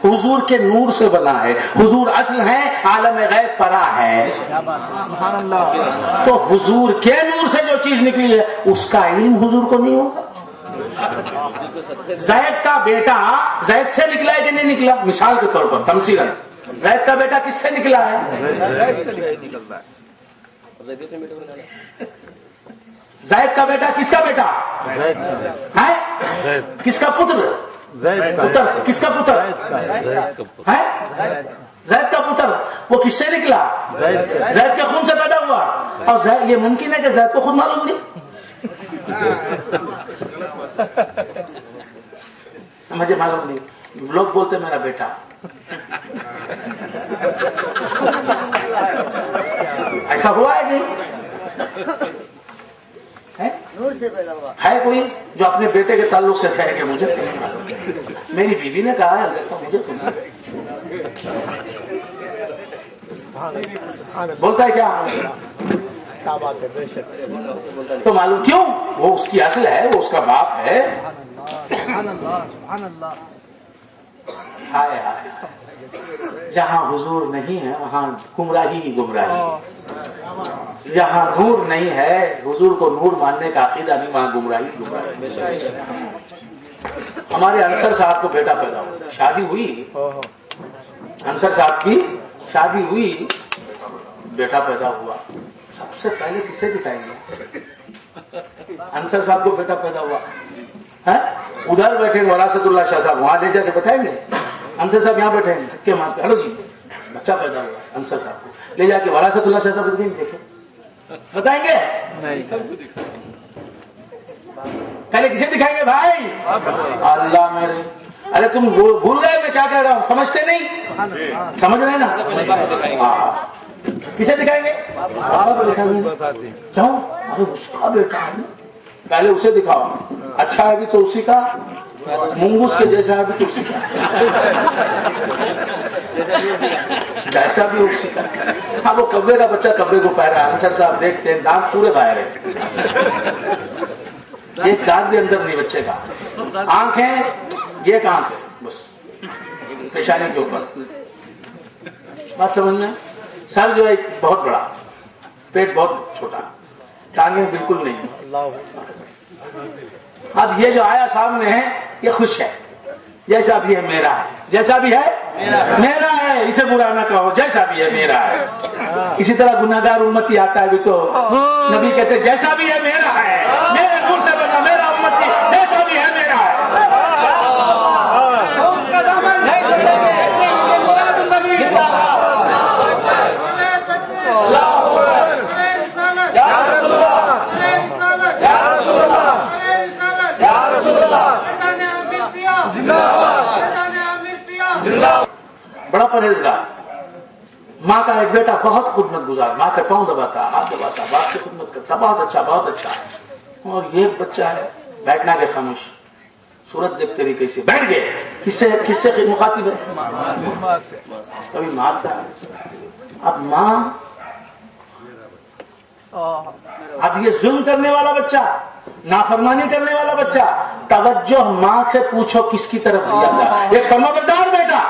حضور کے نور سے بنا ہے. حضور اصل ہے، عالم غیب فرع ہے. سبحان اللہ. تو حضور کے نور سے جو چیز نکلی ہے اس کا علم حضور کو نہیں ہوگا. زید کا بیٹا زید سے نکلا ہے کہ نہیں نکلا؟ مثال کے طور پر تمثیلاً زید کا بیٹا کس سے نکلا ہے؟ زید کا بیٹا کس کا بیٹا ہے؟ کس کا پتر؟ پتر کس کا پتر ہے؟ زید کا پتر. وہ کس سے نکلا؟ زید کے خون سے پیدا ہوا. اور یہ ممکن ہے کہ زید کو خود معلوم نہیں؟ مجھے معلوم نہیں. لوگ بولتے میرا بیٹا. ایسا ہوا ہے نہیں؟ ہے کوئی جو اپنے بیٹے کے تعلق سے کہے کہ مجھے میری بیوی نے کہا ہے مجھے بولتا ہے کیا؟ تو معلوم کیوں؟ وہ اس کی اصل ہے، وہ اس کا باپ ہے. ہائے ہائے، جہاں حضور نہیں ہے وہاں گمراہی ہی گمراہی. جہاں نور نہیں ہے، حضور کو نور ماننے کا عقیدہ نہیں، وہاں گمراہی گمراہی. ہمارے انصر صاحب کو بیٹا پیدا ہوا، شادی ہوئی، انصر صاحب کی شادی ہوئی، بیٹا پیدا ہوا. سب سے پہلے کسے دکھائیں گے؟ انصر صاحب کو بیٹا پیدا ہوا ہے، ادھر بیٹھے وراثت اللہ شاہ صاحب، وہاں لے جا کے بتائیں گے. انصر صاحب یہاں بیٹھے ہیں کہ ماں ہلو جی بچہ پیدا ہوا انصر صاحب کو لے جا کے وراثت اللہ شاہ صاحب دیکھیں بتائیں گے؟ پہلے کسے دکھائیں گے بھائی؟ اللہ میرے. ارے تم بھول گئے میں کیا کہہ رہا ہوں؟ سمجھتے نہیں؟ سمجھ رہے نا؟ کسے دکھائیں گے؟ بابا کو دکھائیں گے. کیوں؟ ارے اس کا بیٹا ہے، پہلے اسے دکھاؤ. اچھا ہے بھی تو اسی کا، منگوس کے جیسا ہے بھی تو اسی کا، جیسا بھی اسی کا. ہاں وہ کبے کا بچہ کبے کو پہ رہا ہے. انصر صاحب دیکھتے ہیں دانت پورے باہر ہے، ایک دانت بھی اندر نہیں بچے کا. آنکھیں یہ ایک آنکھ ہے بس پیشانی کے اوپر، بات سمجھنا. سر جو ہے بہت بڑا، پیٹ بہت چھوٹا، ٹانگیں بالکل نہیں. اب یہ جو آیا سامنے ہے یہ خوش ہے، جیسا بھی ہے میرا ہے، جیسا بھی ہے میرا ہے، اسے برا نہ کہو، جیسا بھی ہے میرا ہے. اسی طرح گناہگار امتی آتا ہے بھی تو نبی کہتے جیسا بھی ہے میرا ہے، میرے نور سے بنا میرا امتی جیسا بھی ہے میرا ہے. بڑا پرہیزگار. ماں کا ایک بیٹا بہت خدمت گزار، ماں کے پاؤں دباتا، ہاتھ دباتا، باپ کی خدمت کرتا، بہت اچھا بہت اچھا. اور یہ بچہ ہے بیٹھنا کے خاموش، صورت دیکھتے ہوئے کیسے بیٹھ گئے. کس سے مخاطب ہے؟ کبھی مارتا ہے. اب ماں، اب یہ ظلم کرنے والا بچہ، نافرمانی کرنے والا بچہ، توجہ ماں سے پوچھو کس کی طرف زیادہ. ایک فرمانبردار بیٹا،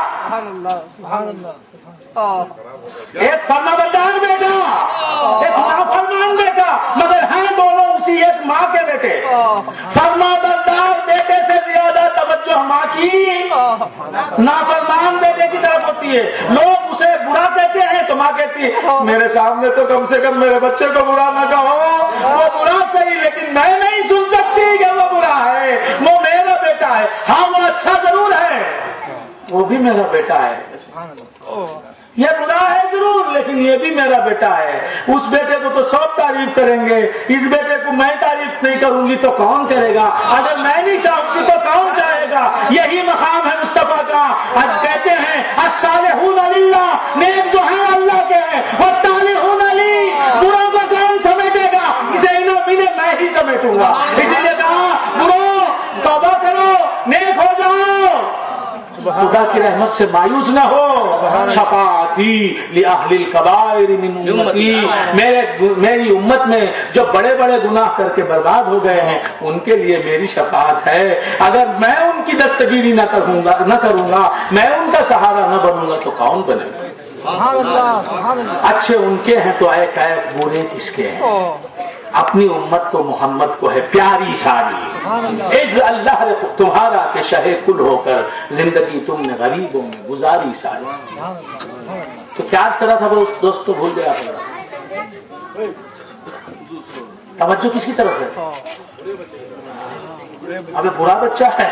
ایک فرمانبردار بیٹا، ایک نافرمان بیٹا، مگر ہیں دونوں اسی ایک ماں کے بیٹے. فرمانبردار بیٹے سے زیادہ توجہ ماں کی نافرمان بیٹے کی طرف ہوتی ہے. لوگ اسے برا کہتے ہیں تو ماں کہتی ہے میرے سامنے تو کم سے کم میرے بچے کو برا نہ کہو. وہ برا صحیح لیکن میں نہیں سن سکتی کہ وہ برا ہے، وہ میرا بیٹا ہے. ہاں وہ اچھا ضرور ہے، وہ بھی میرا بیٹا ہے. یہ برا ہے ضرور لیکن یہ بھی میرا بیٹا ہے. اس بیٹے کو تو سب تعریف کریں گے، اس بیٹے کو میں تعریف نہیں کروں گی تو کون کرے گا؟ اگر میں نہیں چاہوں گی تو کون چاہے گا؟ یہی مقام ہے مصطفیٰ کا. آج کہتے ہیں الصالحون للہ، نیک جو ہیں اللہ کے ہیں، والطالحون لی، برا کو کون سمیٹے گا؟ اسے میں ہی سمیٹوں گا. اسی لیے کہا برو توبہ کرو، نیک ہو جاؤ. خدا کی رحمت سے مایوس نہ ہو. شفاعتی لأہل الکبائر من امتی، میری امت میں جو بڑے بڑے گناہ کر کے برباد ہو گئے ہیں ان کے لیے میری شفاعت ہے. اگر میں ان کی دستگیری نہ کروں گا، میں ان کا سہارا نہ بنوں گا تو کون بنے گا؟ اچھے ان کے ہیں تو اے کیف برے کس کے ہیں؟ اپنی امت کو محمد کو ہے پیاری ساری. عز اللہ تمہارا کہ شہ کل ہو کر زندگی تم نے غریبوں میں گزاری ساری. تو کیا آج کرا تھا دوست تو بھول گیا. توجہ کس کی طرف ہے؟ ابھی برا بچہ ہے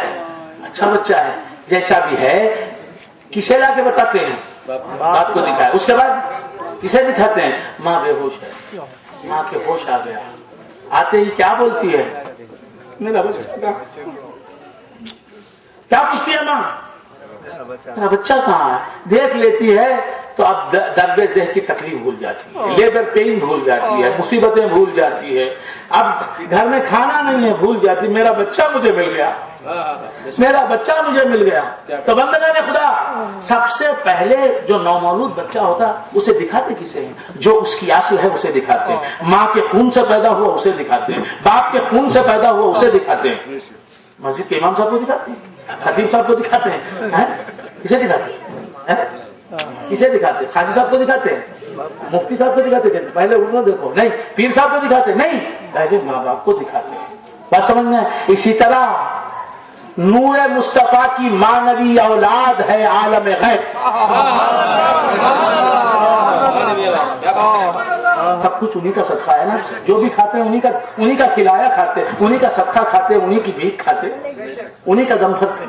اچھا بچہ ہے جیسا بھی ہے کسے لا کے بتاتے ہیں؟ باپ کو دکھائے. اس کے بعد کسے دکھاتے ہیں؟ ماں بے ہوش ہے. ماں کے ہوش آ گیا. آتے ہی کیا بولتی ہے؟ میرا بچہ کیا پوچھتی ہے ماں؟ میرا بچہ کہاں ہے؟ دیکھ لیتی ہے تو اب درد ذہن کی تکلیف بھول جاتی ہے، لیبر پین بھول جاتی ہے، مصیبتیں بھول جاتی ہے. اب گھر میں کھانا نہیں ہے بھول جاتی. میرا بچہ مجھے مل گیا، میرا بچہ مجھے مل گیا. تو بندگان خدا سب سے پہلے جو نومولود بچہ ہوتا اسے دکھاتے کسے ہیں؟ جو اس کی اصل ہے اسے دکھاتے ہیں. ماں کے خون سے پیدا ہوا اسے دکھاتے ہیں، باپ کے خون سے پیدا ہوا اسے دکھاتے ہیں. مسجد کے امام صاحب کو دکھاتے ہیں، خطیب صاحب کو دکھاتے ہیں. کسے دکھاتے ہیں؟ کسے دکھاتے ہیں؟ قاضی صاحب کو دکھاتے ہیں، مفتی صاحب کو دکھاتے ہیں. پہلے انہوں دیکھو نہیں، پیر صاحب کو دکھاتے نہیں، پہلے ماں باپ کو دکھاتے ہیں. بات سمجھنا. اسی طرح نور مصطفیٰ کی مانوی اولاد ہے عالم غیب. سب کچھ انہی کا صدقہ ہے نا. جو بھی کھاتے ہیں انہی کا کھلایا کھاتے، انہی کا صدقہ کھاتے، انہی کی بھیک کھاتے، انہی کا دم بھرتے.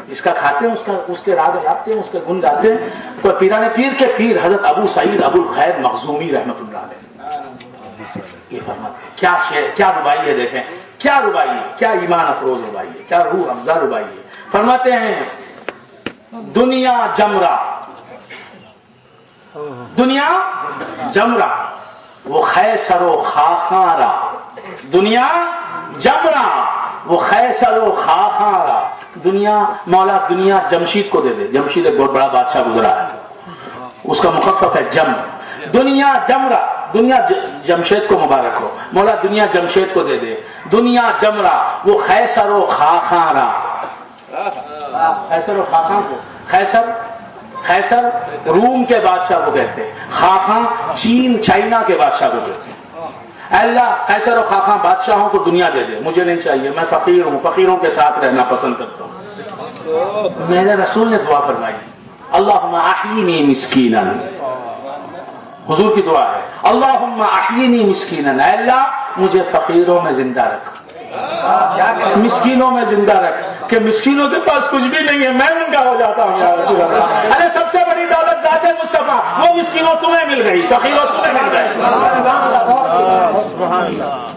جس کا کھاتے ہیں اس کے راگ لاتے ہیں، اس کے گن گاتے ہیں. کوئی پیران پیر کے پیر حضرت ابو سعید ابو الخیر مخزومی رحمت اللہ علیہ یہ فرماتے ہیں. کیا شعر، کیا ربائی ہے. دیکھیں کیا ربائی ہے، کیا ایمان افروز ربائی ہے، کیا روح افزا ربائی ہے. فرماتے ہیں دنیا جمرہ، دنیا جمرہ وہ خیسر و خاخارا. دنیا جمرہ وہ خیسر و خاخارا. دنیا مولا دنیا جمشید کو دے دے. جمشید ایک بہت بڑا بادشاہ گزرا ہے، اس کا مخفف ہے جم. دنیا جمرہ، دنیا جمشید کو مبارک ہو. مولا دنیا جمشید کو دے دے. دنیا جمرہ وہ خیسر و خاخارا. خیسر و خاخاں کو، خیسر روم کے بادشاہ کو کہتے ہیں، خاخاں چین چائنا کے بادشاہ کو کہتے ہیں. اللہ خیسر و خاخاں بادشاہوں کو دنیا دے دے، مجھے نہیں چاہیے، میں فقیر ہوں، فقیروں کے ساتھ رہنا پسند کرتا ہوں. میرے رسول نے دعا فرمائی اللہم احیینی مسکینا. حضور کی دعا ہے اللہم احیینی مسکینا. اے اللہ مجھے فقیروں میں زندہ رکھ، مسکینوں میں زندہ رکھ. کہ مسکینوں کے پاس کچھ بھی نہیں ہے، میں ان کا ہو جاتا ہوں یا رسول اللہ. ارے سب سے بڑی دولت ذات مصطفیٰ، وہ مسکینوں تمہیں مل گئی، فقیروں تمہیں مل گئے.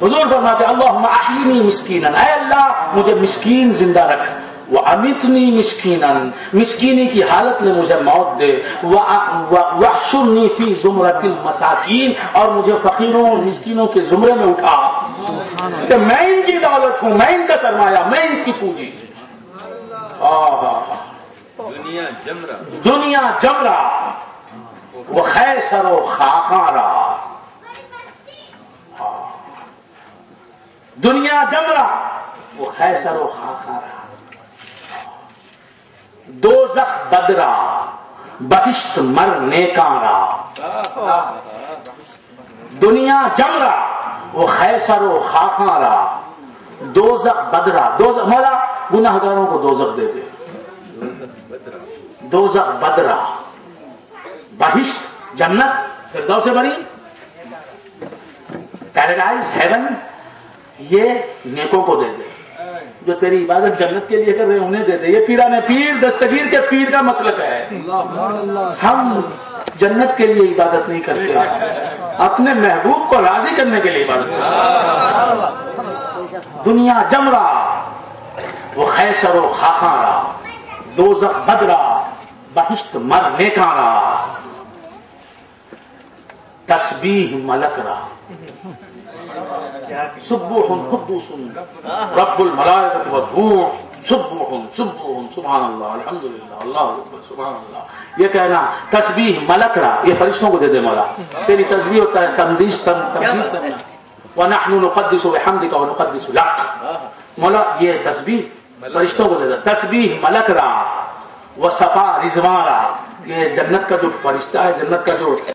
حضور فرماتے اللہم احیینی مسکینا. اے اللہ مجھے مسکین زندہ رکھ. وَأَمِتْنِي مِسْكِينًا، مسکینی کی حالت میں مجھے موت دے. وَاحْشُرْنِي فِي زُمْرَةِ الْمَسَاكِينَ، اور مجھے فقیروں اور مسکینوں کے زمرے میں اٹھا کہ میں ان کی دولت ہوں، میں ان کا سرمایہ، میں ان کی پونجی. دنیا جمرہ وہ خیسر و خاخارا. دنیا جمرہ وہ خیسر و خاخارا. دوزخ بدرا بہشت مر نیکارا. دنیا جمرہ وہ خیسر و خاخارا. دوزخ بدرا، دوزخ مولا گناہگاروں کو دوزخ دے دے. دوزخ بدرا، بہشت جنت فردوس بری، پیراڈائز ہیون، یہ نیکوں کو دے دے. جو تیری عبادت جنت کے لیے کر رہے ہیں انہیں دے دے. یہ پیران پیر دستگیر کے پیر کا مسلک ہے. ہم جنت کے لیے عبادت نہیں کرتے، اپنے محبوب کو راضی کرنے کے لیے عبادت کرتے. دنیا جمرہ وہ خیسر و خاخارا. دوزخ بدرا بہشت مر نیکارا. تسبیح ملک را. سبوح قدوس رب الملائکۃ والروح سبوح سبوح سبحان اللہ الحمدللہ اللہ اکبر سبحان اللہ. یہ کہنا تسبیح ملک را یہ فرشتوں کو دے دے مولا. تیری تسبیح ہوتا ہے تقدیس ونحن نقدس بحمدک ونقدس لک. مولا یہ تسبیح فرشتوں کو دے دے. تسبیح ملک را وصفا رضوان را یہ جنت کا جو فرشتہ ہے جنت کا جو